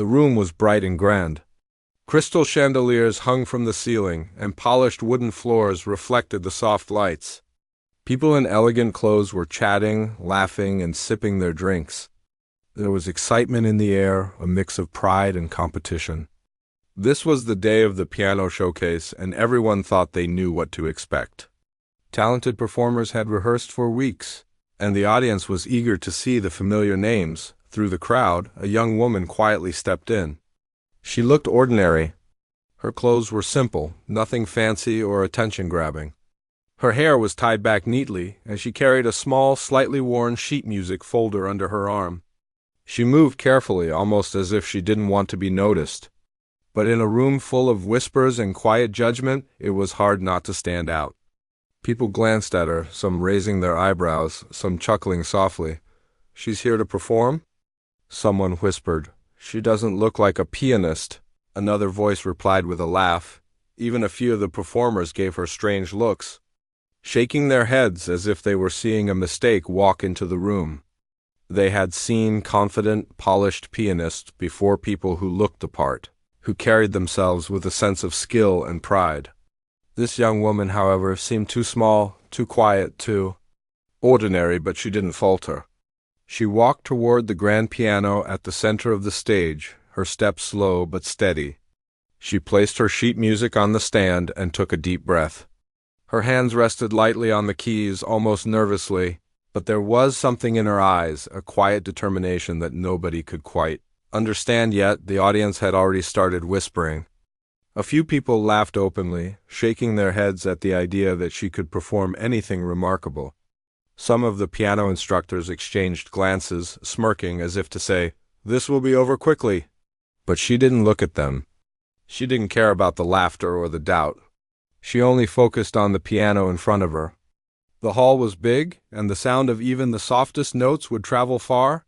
The room was bright and grand. Crystal chandeliers hung from the ceiling, and polished wooden floors reflected the soft lights. People in elegant clothes were chatting, laughing, and sipping their drinks. There was excitement in the air, a mix of pride and competition. This was the day of the piano showcase, and everyone thought they knew what to expect. Talented performers had rehearsed for weeks, and the audience was eager to see the familiar names. Through the crowd, a young woman quietly stepped in. She looked ordinary. Her clothes were simple, nothing fancy or attention-grabbing. Her hair was tied back neatly, and she carried a small, slightly worn sheet music folder under her arm. She moved carefully, almost as if she didn't want to be noticed. But in a room full of whispers and quiet judgment, it was hard not to stand out. People glanced at her, some raising their eyebrows, some chuckling softly. "She's here to perform?" Someone whispered. "She doesn't look like a pianist." Another voice replied with a laugh. Even a few of the performers gave her strange looks, shaking their heads as if they were seeing a mistake walk into the room. They had seen confident, polished pianists before, people who looked the part, who carried themselves with a sense of skill and pride. This young woman, however, seemed too small, too quiet, too ordinary, but she didn't falter. She walked toward the grand piano at the center of the stage, her steps slow but steady. She placed her sheet music on the stand and took a deep breath. Her hands rested lightly on the keys, almost nervously, but there was something in her eyes, a quiet determination that nobody could quite understand yet. The audience had already started whispering. A few people laughed openly, shaking their heads at the idea that she could perform anything remarkable. Some of the piano instructors exchanged glances, smirking as if to say, "This will be over quickly." But she didn't look at them. She didn't care about the laughter or the doubt. She only focused on the piano in front of her. The hall was big, and the sound of even the softest notes would travel far.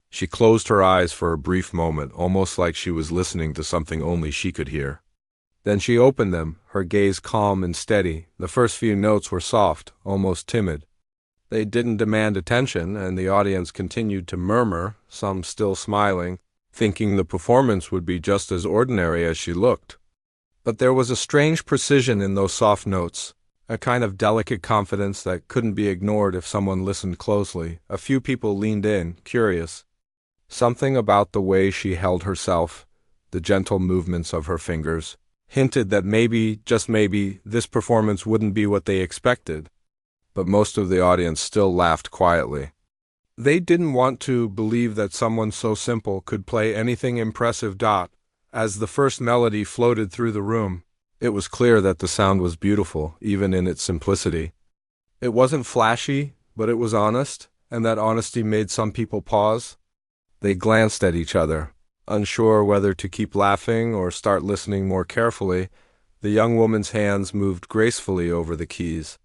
She closed her eyes for a brief moment, almost like she was listening to something only she could hear. Then she opened them, her gaze calm and steady. The first few notes were soft, almost timid. They didn't demand attention, and the audience continued to murmur, some still smiling, thinking the performance would be just as ordinary as she looked. But there was a strange precision in those soft notes, a kind of delicate confidence that couldn't be ignored if someone listened closely. A few people leaned in, curious. Something about the way she held herself, the gentle movements of her fingers, hinted that maybe, just maybe, this performance wouldn't be what they expected. But most of the audience still laughed quietly. They didn't want to believe that someone so simple could play anything impressive. As the first melody floated through the room, it was clear that the sound was beautiful, even in its simplicity. It wasn't flashy, but it was honest, and that honesty made some people pause. They glanced at each other, unsure whether to keep laughing or start listening more carefully. The young woman's hands moved gracefully over the keys.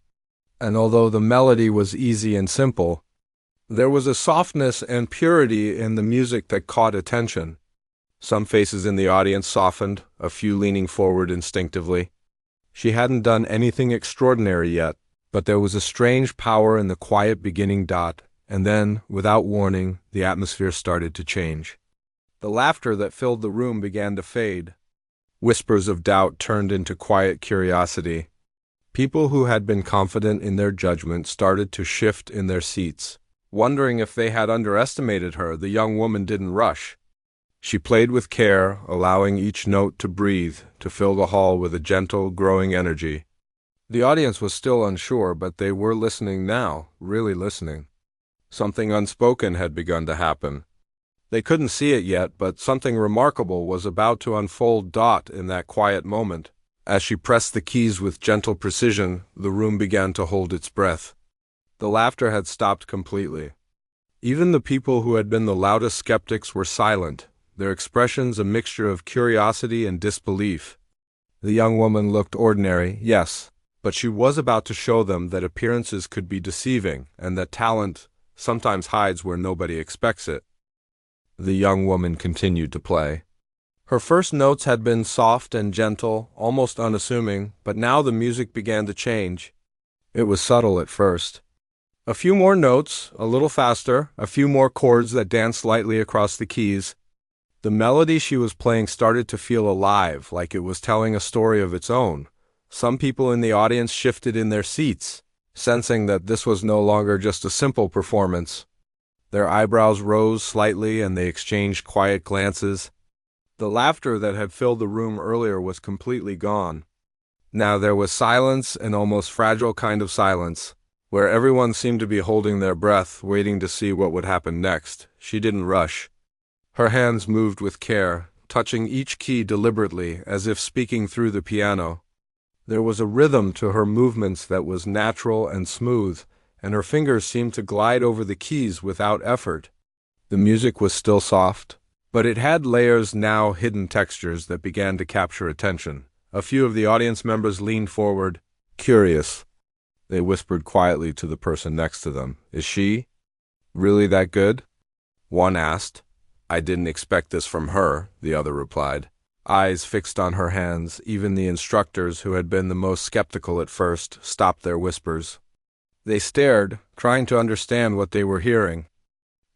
And although the melody was easy and simple, there was a softness and purity in the music that caught attention. Some faces in the audience softened, a few leaning forward instinctively. She hadn't done anything extraordinary yet, but there was a strange power in the quiet beginning. And then, without warning, the atmosphere started to change. The laughter that filled the room began to fade. Whispers of doubt turned into quiet curiosity. People who had been confident in their judgment started to shift in their seats, wondering if they had underestimated her. The young woman didn't rush. She played with care, allowing each note to breathe, to fill the hall with a gentle, growing energy. The audience was still unsure, but they were listening now, really listening. Something unspoken had begun to happen. They couldn't see it yet, but something remarkable was about to unfold. In that quiet moment, as she pressed the keys with gentle precision, the room began to hold its breath. The laughter had stopped completely. Even the people who had been the loudest skeptics were silent, their expressions a mixture of curiosity and disbelief. The young woman looked ordinary, yes, but she was about to show them that appearances could be deceiving, and that talent sometimes hides where nobody expects it. The young woman continued to play. Her first notes had been soft and gentle, almost unassuming, but now the music began to change. It was subtle at first. A few more notes, a little faster, a few more chords that danced lightly across the keys. The melody she was playing started to feel alive, like it was telling a story of its own. Some people in the audience shifted in their seats, sensing that this was no longer just a simple performance. Their eyebrows rose slightly and they exchanged quiet glances. The laughter that had filled the room earlier was completely gone. Now there was silence, an almost fragile kind of silence, where everyone seemed to be holding their breath, waiting to see what would happen next. She didn't rush. Her hands moved with care, touching each key deliberately, as if speaking through the piano. There was a rhythm to her movements that was natural and smooth, and her fingers seemed to glide over the keys without effort. The music was still soft, but it had layers, now hidden textures that began to capture attention. A few of the audience members leaned forward, curious. They whispered quietly to the person next to them. "Is she really that good?" One asked. "I didn't expect this from her," the other replied. Eyes fixed on her hands, even the instructors, who had been the most skeptical at first, stopped their whispers. They stared, trying to understand what they were hearing.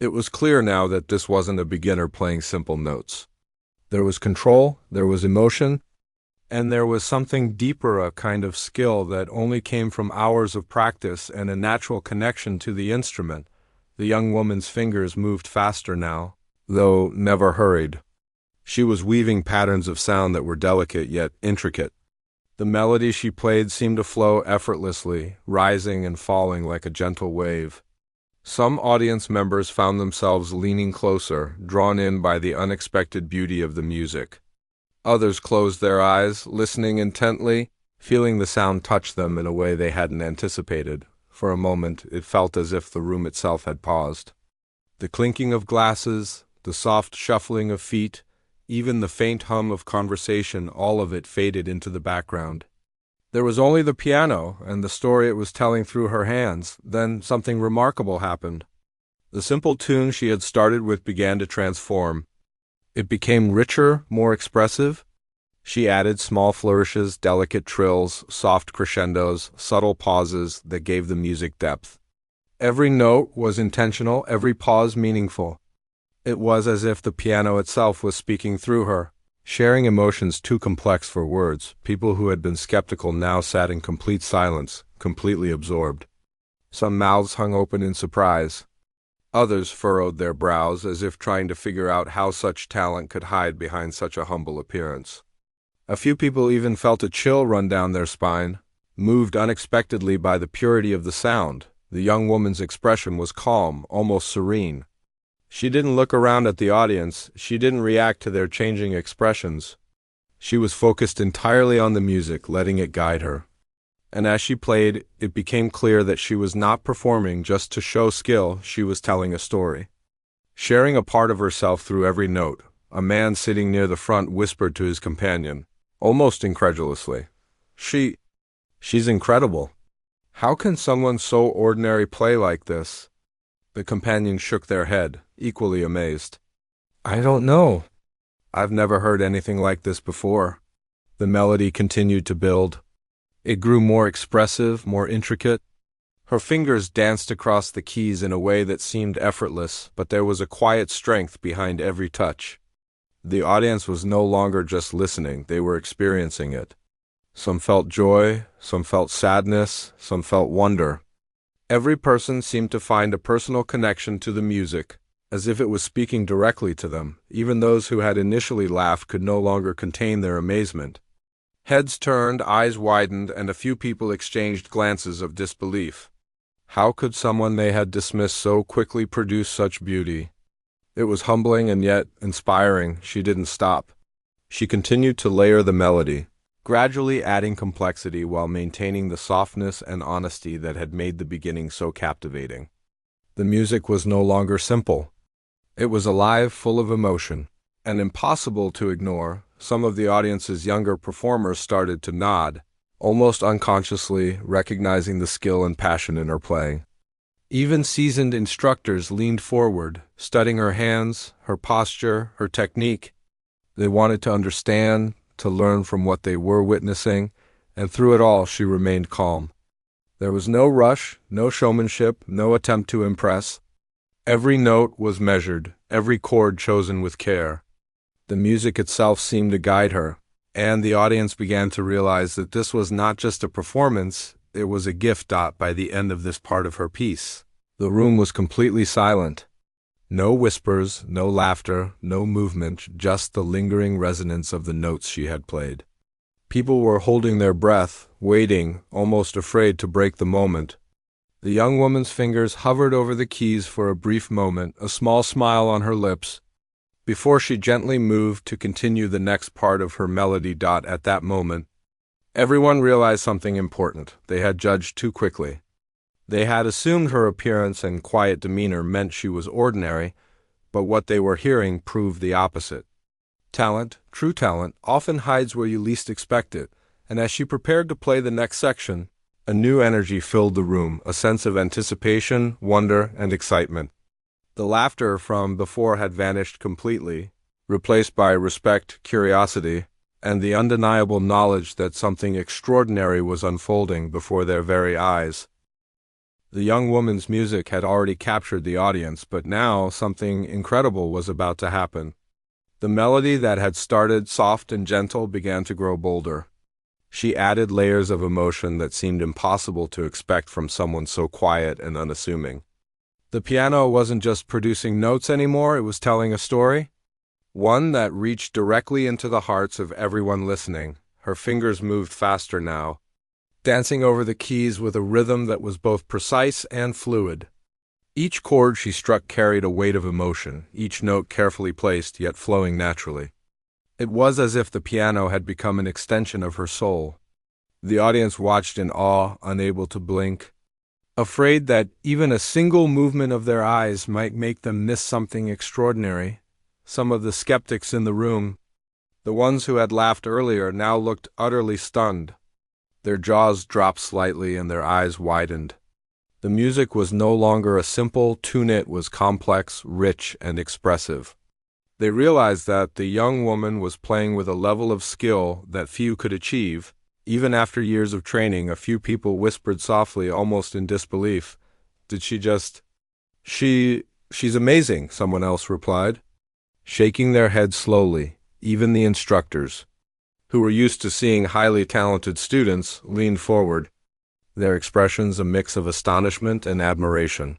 It was clear now that this wasn't a beginner playing simple notes. There was control, there was emotion, and there was something deeper, a kind of skill that only came from hours of practice and a natural connection to the instrument. The young woman's fingers moved faster now, though never hurried. She was weaving patterns of sound that were delicate yet intricate. The melody she played seemed to flow effortlessly, rising and falling like a gentle wave. Some audience members found themselves leaning closer, drawn in by the unexpected beauty of the music. Others closed their eyes, listening intently, feeling the sound touch them in a way they hadn't anticipated. For a moment, it felt as if the room itself had paused. The clinking of glasses, the soft shuffling of feet, even the faint hum of conversation, all of it faded into the background. There was only the piano and the story it was telling through her hands. Then something remarkable happened. The simple tune she had started with began to transform. It became richer, more expressive. She added small flourishes, delicate trills, soft crescendos, subtle pauses that gave the music depth. Every note was intentional, every pause meaningful. It was as if the piano itself was speaking through her, sharing emotions too complex for words. People who had been skeptical now sat in complete silence, completely absorbed. Some mouths hung open in surprise. Others furrowed their brows as if trying to figure out how such talent could hide behind such a humble appearance. A few people even felt a chill run down their spine, moved unexpectedly by the purity of the sound. The young woman's expression was calm, almost serene. She didn't look around at the audience. She didn't react to their changing expressions. She was focused entirely on the music, letting it guide her. And as she played, it became clear that she was not performing just to show skill, she was telling a story. Sharing a part of herself through every note, a man sitting near the front whispered to his companion, almost incredulously, She's incredible. How can someone so ordinary play like this?" The companions shook their head, equally amazed. "I don't know. I've never heard anything like this before." The melody continued to build. It grew more expressive, more intricate. Her fingers danced across the keys in a way that seemed effortless, but there was a quiet strength behind every touch. The audience was no longer just listening, they were experiencing it. Some felt joy, some felt sadness, some felt wonder. Every person seemed to find a personal connection to the music, as if it was speaking directly to them. Even those who had initially laughed could no longer contain their amazement. Heads turned, eyes widened, and a few people exchanged glances of disbelief. How could someone they had dismissed so quickly produce such beauty? It was humbling and yet inspiring. She didn't stop. She continued to layer the melody, gradually adding complexity while maintaining the softness and honesty that had made the beginning so captivating. The music was no longer simple. It was alive, full of emotion, and impossible to ignore. Some of the audience's younger performers started to nod, almost unconsciously recognizing the skill and passion in her playing. Even seasoned instructors leaned forward, studying her hands, her posture, her technique. They wanted to understand, to learn from what they were witnessing, and through it all she remained calm. There was no rush, no showmanship, no attempt to impress. Every note was measured, every chord chosen with care. The music itself seemed to guide her, and the audience began to realize that this was not just a performance, it was a gift. By the end of this part of her piece, the room was completely silent. No whispers, no laughter, no movement, just the lingering resonance of the notes she had played. People were holding their breath, waiting, almost afraid to break the moment. The young woman's fingers hovered over the keys for a brief moment, a small smile on her lips, before she gently moved to continue the next part of her melody. At that moment, everyone realized something important. They had judged too quickly. They had assumed her appearance and quiet demeanor meant she was ordinary, but what they were hearing proved the opposite. Talent, true talent, often hides where you least expect it, and as she prepared to play the next section, a new energy filled the room, a sense of anticipation, wonder, and excitement. The laughter from before had vanished completely, replaced by respect, curiosity, and the undeniable knowledge that something extraordinary was unfolding before their very eyes. The young woman's music had already captured the audience, but now something incredible was about to happen. The melody that had started soft and gentle began to grow bolder. She added layers of emotion that seemed impossible to expect from someone so quiet and unassuming. The piano wasn't just producing notes anymore, it was telling a story, one that reached directly into the hearts of everyone listening. Her fingers moved faster now, dancing over the keys with a rhythm that was both precise and fluid. Each chord she struck carried a weight of emotion, each note carefully placed yet flowing naturally. It was as if the piano had become an extension of her soul. The audience watched in awe, unable to blink, afraid that even a single movement of their eyes might make them miss something extraordinary. Some of the skeptics in the room, the ones who had laughed earlier, now looked utterly stunned. Their jaws dropped slightly and their eyes widened. The music was no longer a simple tune, it was complex, rich, and expressive. They realized that the young woman was playing with a level of skill that few could achieve. Even after years of training, a few people whispered softly, almost in disbelief, "Did she just... She's amazing," someone else replied, shaking their heads slowly. Even the instructors, who were used to seeing highly talented students, leaned forward, their expressions a mix of astonishment and admiration.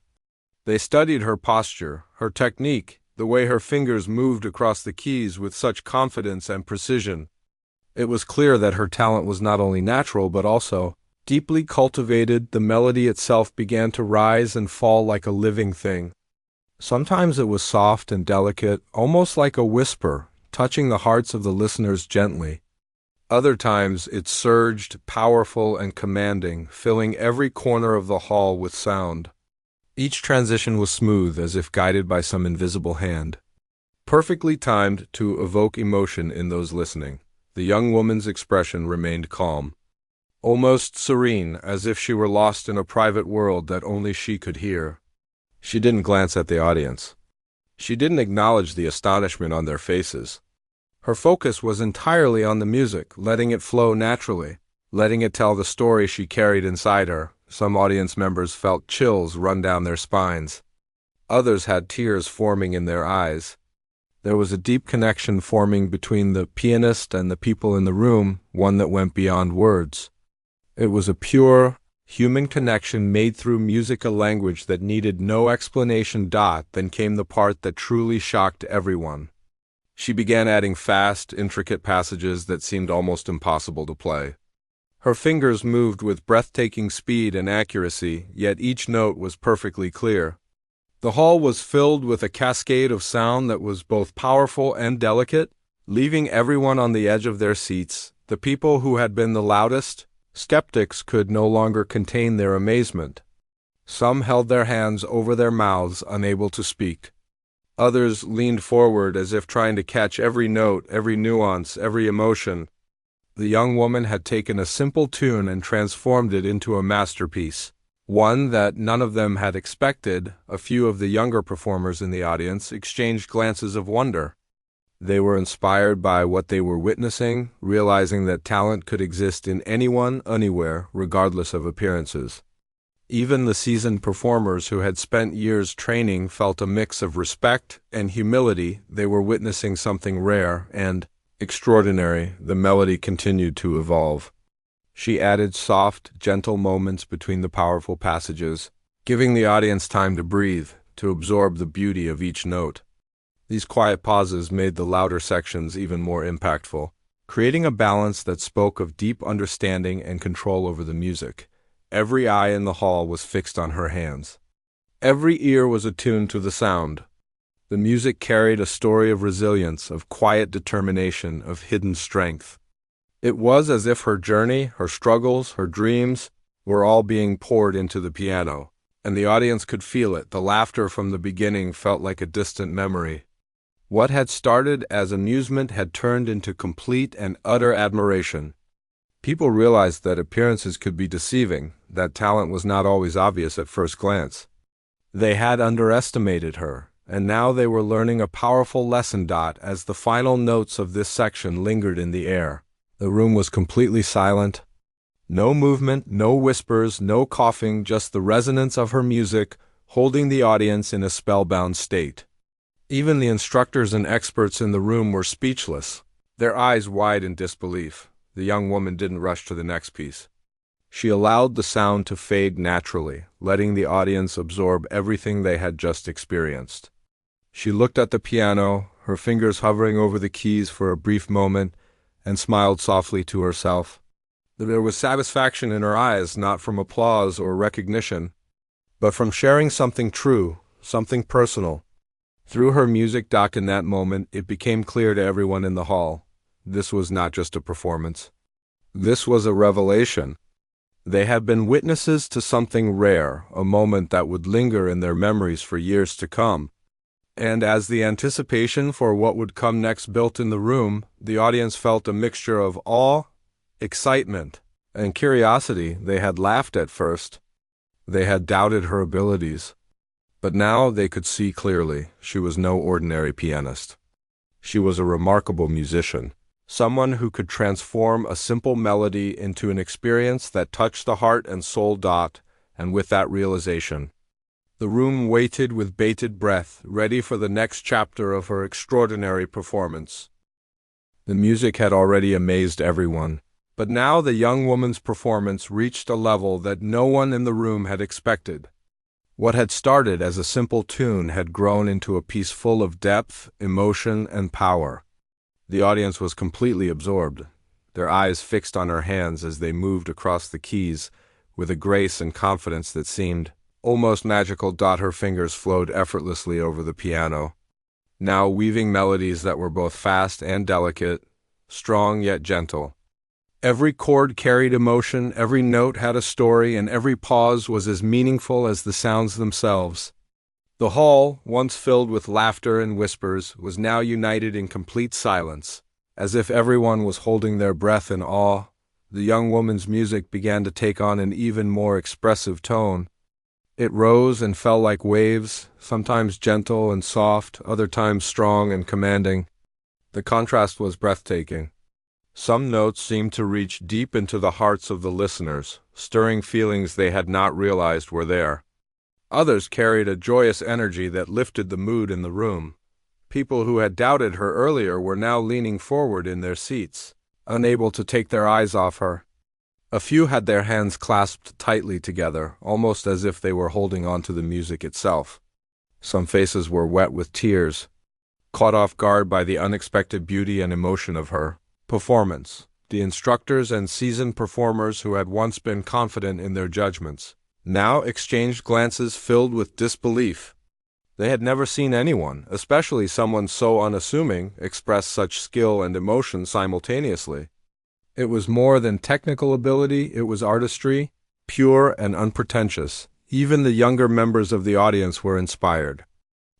They studied her posture, her technique, the way her fingers moved across the keys with such confidence and precision. It was clear that her talent was not only natural but also deeply cultivated. The melody itself began to rise and fall like a living thing. Sometimes it was soft and delicate, almost like a whisper, touching the hearts of the listeners gently. Other times it surged, powerful and commanding, filling every corner of the hall with sound. Each transition was smooth, as if guided by some invisible hand, perfectly timed to evoke emotion in those listening. The young woman's expression remained calm, almost serene, as if she were lost in a private world that only she could hear. She didn't glance at the audience. She didn't acknowledge the astonishment on their faces. Her focus was entirely on the music, letting it flow naturally, letting it tell the story she carried inside her. Some audience members felt chills run down their spines. Others had tears forming in their eyes. There was a deep connection forming between the pianist and the people in the room, one that went beyond words. It was a pure, human connection made through music, a language that needed no explanation. Then came the part that truly shocked everyone. She began adding fast, intricate passages that seemed almost impossible to play. Her fingers moved with breathtaking speed and accuracy, yet each note was perfectly clear. The hall was filled with a cascade of sound that was both powerful and delicate, leaving everyone on the edge of their seats. The people who had been the loudest, skeptics, could no longer contain their amazement. Some held their hands over their mouths, unable to speak. Others leaned forward as if trying to catch every note, every nuance, every emotion. The young woman had taken a simple tune and transformed it into a masterpiece, one that none of them had expected. A few of the younger performers in the audience exchanged glances of wonder. They were inspired by what they were witnessing, realizing that talent could exist in anyone, anywhere, regardless of appearances. Even the seasoned performers who had spent years training felt a mix of respect and humility. They were witnessing something rare and extraordinary. The melody continued to evolve. She added soft, gentle moments between the powerful passages, giving the audience time to breathe, to absorb the beauty of each note. These quiet pauses made the louder sections even more impactful, creating a balance that spoke of deep understanding and control over the music. Every eye in the hall was fixed on her hands. Every ear was attuned to the sound. The music carried a story of resilience, of quiet determination, of hidden strength. It was as if her journey, her struggles, her dreams were all being poured into the piano, and the audience could feel it. The laughter from the beginning felt like a distant memory. What had started as amusement had turned into complete and utter admiration. People realized that appearances could be deceiving, that talent was not always obvious at first glance. They had underestimated her, and now they were learning a powerful lesson. As the final notes of this section lingered in the air, the room was completely silent. No movement, no whispers, no coughing, just the resonance of her music, holding the audience in a spellbound state. Even the instructors and experts in the room were speechless, their eyes wide in disbelief. The young woman didn't rush to the next piece. She allowed the sound to fade naturally, letting the audience absorb everything they had just experienced. She looked at the piano, her fingers hovering over the keys for a brief moment, and smiled softly to herself. There was satisfaction in her eyes, not from applause or recognition, but from sharing something true, something personal. Through her music, in that moment, it became clear to everyone in the hall. This was not just a performance. This was a revelation. They had been witnesses to something rare, a moment that would linger in their memories for years to come. And as the anticipation for what would come next built in the room, the audience felt a mixture of awe, excitement, and curiosity. They had laughed at first. They had doubted her abilities. But now they could see clearly she was no ordinary pianist. She was a remarkable musician. Someone who could transform a simple melody into an experience that touched the heart and soul. And with that realization, the room waited with bated breath, ready for the next chapter of her extraordinary performance. The music had already amazed everyone, but now the young woman's performance reached a level that no one in the room had expected. What had started as a simple tune had grown into a piece full of depth, emotion, and power. The audience was completely absorbed, their eyes fixed on her hands as they moved across the keys with a grace and confidence that seemed almost magical. Her fingers flowed effortlessly over the piano, now weaving melodies that were both fast and delicate, strong yet gentle. Every chord carried emotion, every note had a story, and every pause was as meaningful as the sounds themselves. The hall, once filled with laughter and whispers, was now united in complete silence. As if everyone was holding their breath in awe, the young woman's music began to take on an even more expressive tone. It rose and fell like waves, sometimes gentle and soft, other times strong and commanding. The contrast was breathtaking. Some notes seemed to reach deep into the hearts of the listeners, stirring feelings they had not realized were there. Others carried a joyous energy that lifted the mood in the room. People who had doubted her earlier were now leaning forward in their seats, unable to take their eyes off her. A few had their hands clasped tightly together, almost as if they were holding on to the music itself. Some faces were wet with tears, caught off guard by the unexpected beauty and emotion of her performance. The instructors and seasoned performers who had once been confident in their judgments now exchanged glances filled with disbelief. They had never seen anyone, especially someone so unassuming, express such skill and emotion simultaneously. It was more than technical ability, it was artistry, pure and unpretentious. Even the younger members of the audience were inspired.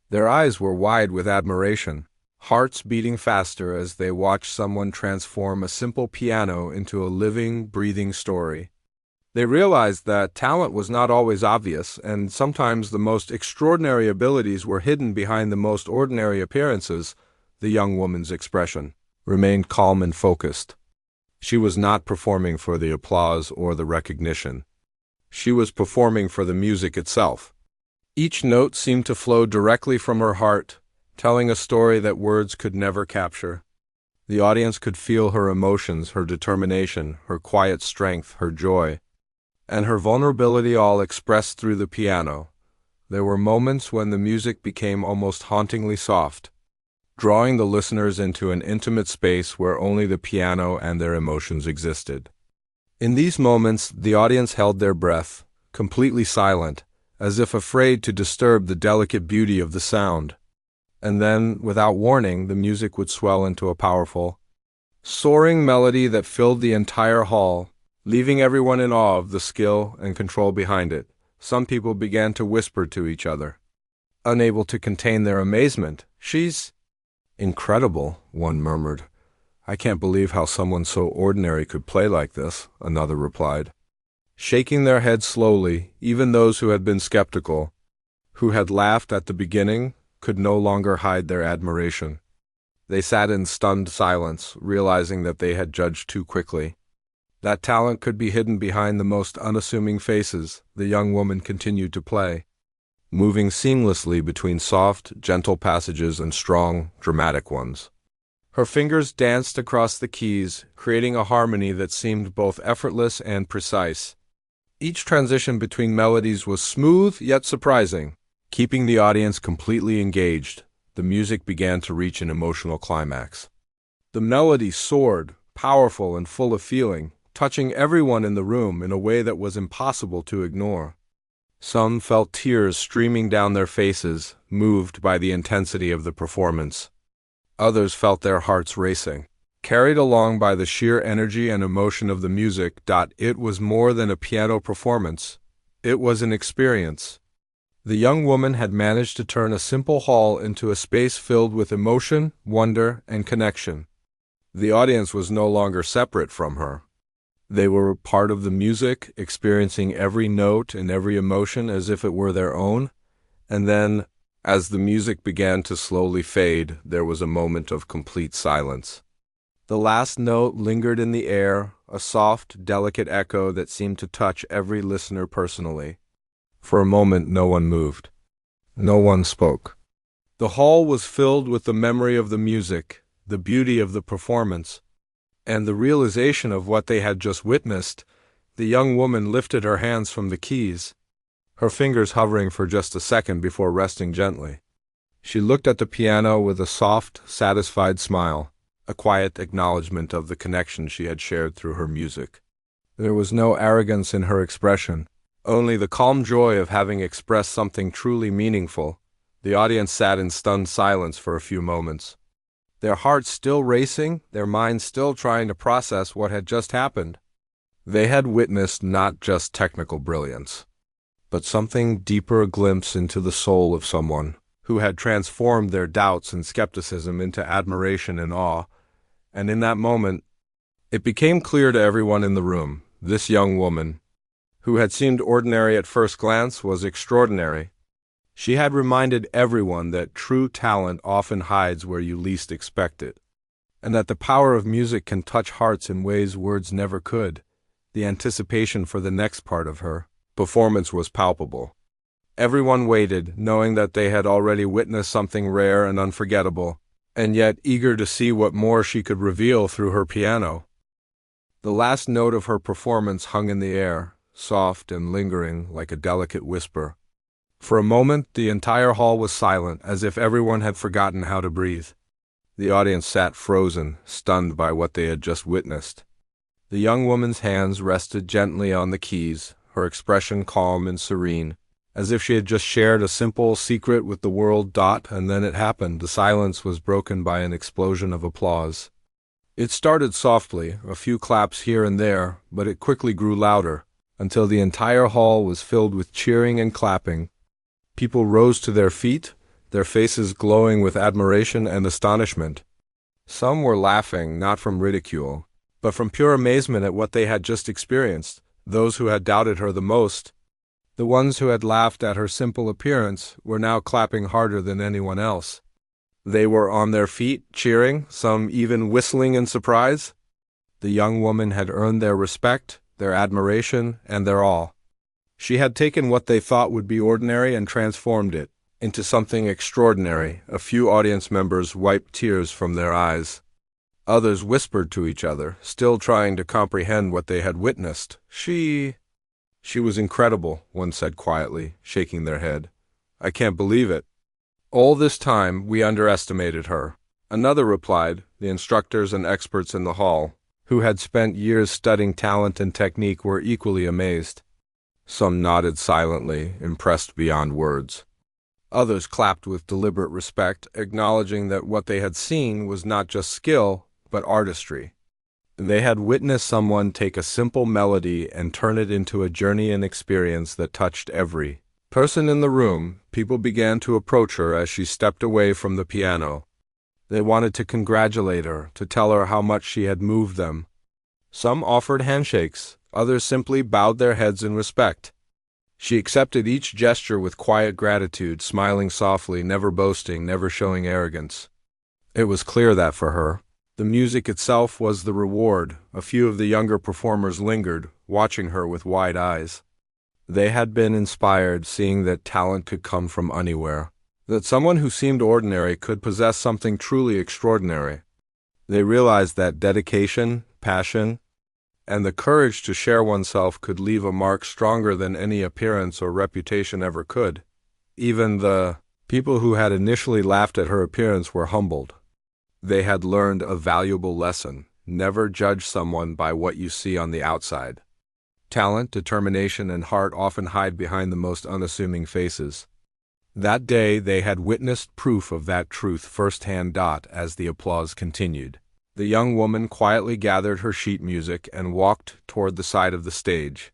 Their eyes were wide with admiration, hearts beating faster as they watched someone transform a simple piano into a living, breathing story. They realized that talent was not always obvious, and sometimes the most extraordinary abilities were hidden behind the most ordinary appearances. The young woman's expression remained calm and focused. She was not performing for the applause or the recognition. She was performing for the music itself. Each note seemed to flow directly from her heart, telling a story that words could never capture. The audience could feel her emotions, her determination, her quiet strength, her joy, and her vulnerability all expressed through the piano. There were moments when the music became almost hauntingly soft, drawing the listeners into an intimate space where only the piano and their emotions existed. In these moments, the audience held their breath, completely silent, as if afraid to disturb the delicate beauty of the sound. And then, without warning, the music would swell into a powerful, soaring melody that filled the entire hall, leaving everyone in awe of the skill and control behind it. Some people began to whisper to each other, unable to contain their amazement. "She's incredible," one murmured. "I can't believe how someone so ordinary could play like this," another replied. Shaking their heads slowly, even those who had been skeptical, who had laughed at the beginning, could no longer hide their admiration. They sat in stunned silence, realizing that they had judged too quickly. That talent could be hidden behind the most unassuming faces. The young woman continued to play, moving seamlessly between soft, gentle passages and strong, dramatic ones. Her fingers danced across the keys, creating a harmony that seemed both effortless and precise. Each transition between melodies was smooth yet surprising, keeping the audience completely engaged. The music began to reach an emotional climax. The melody soared, powerful and full of feeling, touching everyone in the room in a way that was impossible to ignore. Some felt tears streaming down their faces, moved by the intensity of the performance. Others felt their hearts racing, carried along by the sheer energy and emotion of the music. It was more than a piano performance. It was an experience. The young woman had managed to turn a simple hall into a space filled with emotion, wonder, and connection. The audience was no longer separate from her. They were part of the music, experiencing every note and every emotion as if it were their own. And then, as the music began to slowly fade, there was a moment of complete silence. The last note lingered in the air, a soft, delicate echo that seemed to touch every listener personally. For a moment, no one moved. No one spoke. The hall was filled with the memory of the music, the beauty of the performance, and the realization of what they had just witnessed. The young woman lifted her hands from the keys, her fingers hovering for just a second before resting gently. She looked at the piano with a soft, satisfied smile, a quiet acknowledgement of the connection she had shared through her music. There was no arrogance in her expression, only the calm joy of having expressed something truly meaningful. The audience sat in stunned silence for a few moments, their hearts still racing, their minds still trying to process what had just happened. They had witnessed not just technical brilliance, but something deeper, a glimpse into the soul of someone who had transformed their doubts and skepticism into admiration and awe. And in that moment, it became clear to everyone in the room, this young woman, who had seemed ordinary at first glance, was extraordinary. She had reminded everyone that true talent often hides where you least expect it, and that the power of music can touch hearts in ways words never could. The anticipation for the next part of her performance was palpable. Everyone waited, knowing that they had already witnessed something rare and unforgettable, and yet eager to see what more she could reveal through her piano. The last note of her performance hung in the air, soft and lingering like a delicate whisper. For a moment, the entire hall was silent, as if everyone had forgotten how to breathe. The audience sat frozen, stunned by what they had just witnessed. The young woman's hands rested gently on the keys, her expression calm and serene, as if she had just shared a simple secret with the world. And then it happened. The silence was broken by an explosion of applause. It started softly, a few claps here and there, but it quickly grew louder, until the entire hall was filled with cheering and clapping. People rose to their feet, their faces glowing with admiration and astonishment. Some were laughing, not from ridicule, but from pure amazement at what they had just experienced. Those who had doubted her the most, the ones who had laughed at her simple appearance, were now clapping harder than anyone else. They were on their feet, cheering, some even whistling in surprise. The young woman had earned their respect, their admiration, and their awe. She had taken what they thought would be ordinary and transformed it into something extraordinary. A few audience members wiped tears from their eyes. Others whispered to each other, still trying to comprehend what they had witnessed. She was incredible, one said quietly, shaking their head. I can't believe it. All this time, we underestimated her. Another replied, the instructors and experts in the hall, who had spent years studying talent and technique, were equally amazed. Some nodded silently, impressed beyond words. Others clapped with deliberate respect, acknowledging that what they had seen was not just skill, but artistry. They had witnessed someone take a simple melody and turn it into a journey and experience that touched every person in the room. People began to approach her as she stepped away from the piano. They wanted to congratulate her, to tell her how much she had moved them. Some offered handshakes, others simply bowed their heads in respect. She accepted each gesture with quiet gratitude, smiling softly, never boasting, never showing arrogance. It was clear that for her, the music itself was the reward. A few of the younger performers lingered, watching her with wide eyes. They had been inspired, seeing that talent could come from anywhere, that someone who seemed ordinary could possess something truly extraordinary. They realized that dedication, passion, and the courage to share oneself could leave a mark stronger than any appearance or reputation ever could. Even the people who had initially laughed at her appearance were humbled. They had learned a valuable lesson: never judge someone by what you see on the outside. Talent, determination, and heart often hide behind the most unassuming faces. That day they had witnessed proof of that truth firsthand. As the applause continued, the young woman quietly gathered her sheet music and walked toward the side of the stage.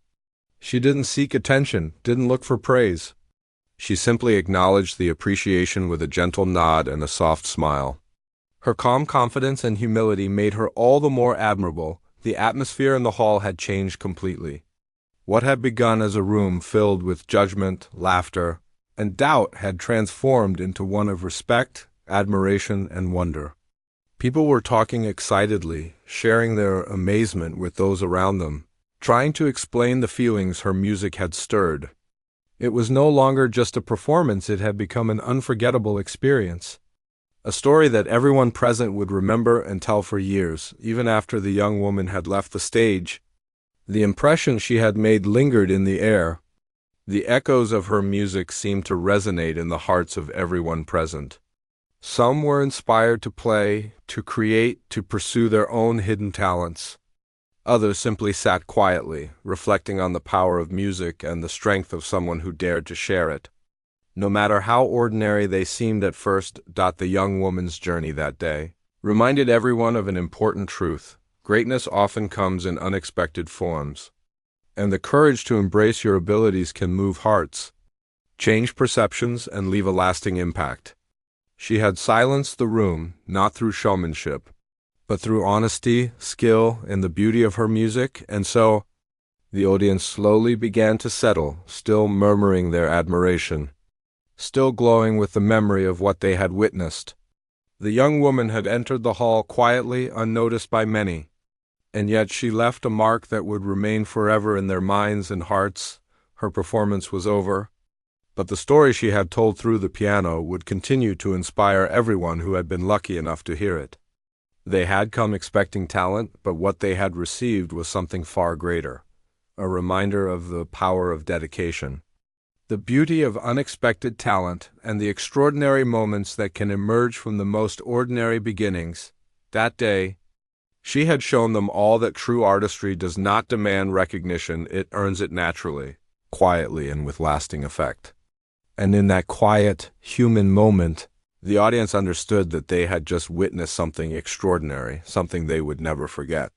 She didn't seek attention, didn't look for praise. She simply acknowledged the appreciation with a gentle nod and a soft smile. Her calm confidence and humility made her all the more admirable. The atmosphere in the hall had changed completely. What had begun as a room filled with judgment, laughter, and doubt had transformed into one of respect, admiration, and wonder. People were talking excitedly, sharing their amazement with those around them, trying to explain the feelings her music had stirred. It was no longer just a performance, it had become an unforgettable experience. A story that everyone present would remember and tell for years, even after the young woman had left the stage. The impression she had made lingered in the air. The echoes of her music seemed to resonate in the hearts of everyone present. Some were inspired to play, to create, to pursue their own hidden talents. Others simply sat quietly, reflecting on the power of music and the strength of someone who dared to share it. No matter how ordinary they seemed at first, the young woman's journey that day reminded everyone of an important truth. Greatness often comes in unexpected forms, and the courage to embrace your abilities can move hearts, change perceptions, and leave a lasting impact. She had silenced the room, not through showmanship, but through honesty, skill, and the beauty of her music, and so the audience slowly began to settle, still murmuring their admiration, still glowing with the memory of what they had witnessed. The young woman had entered the hall quietly, unnoticed by many, and yet she left a mark that would remain forever in their minds and hearts. Her performance was over, but the story she had told through the piano would continue to inspire everyone who had been lucky enough to hear it. They had come expecting talent, but what they had received was something far greater, a reminder of the power of dedication, the beauty of unexpected talent, and the extraordinary moments that can emerge from the most ordinary beginnings. That day, she had shown them all that true artistry does not demand recognition, it earns it naturally, quietly, and with lasting effect. And in that quiet, human moment, the audience understood that they had just witnessed something extraordinary, something they would never forget.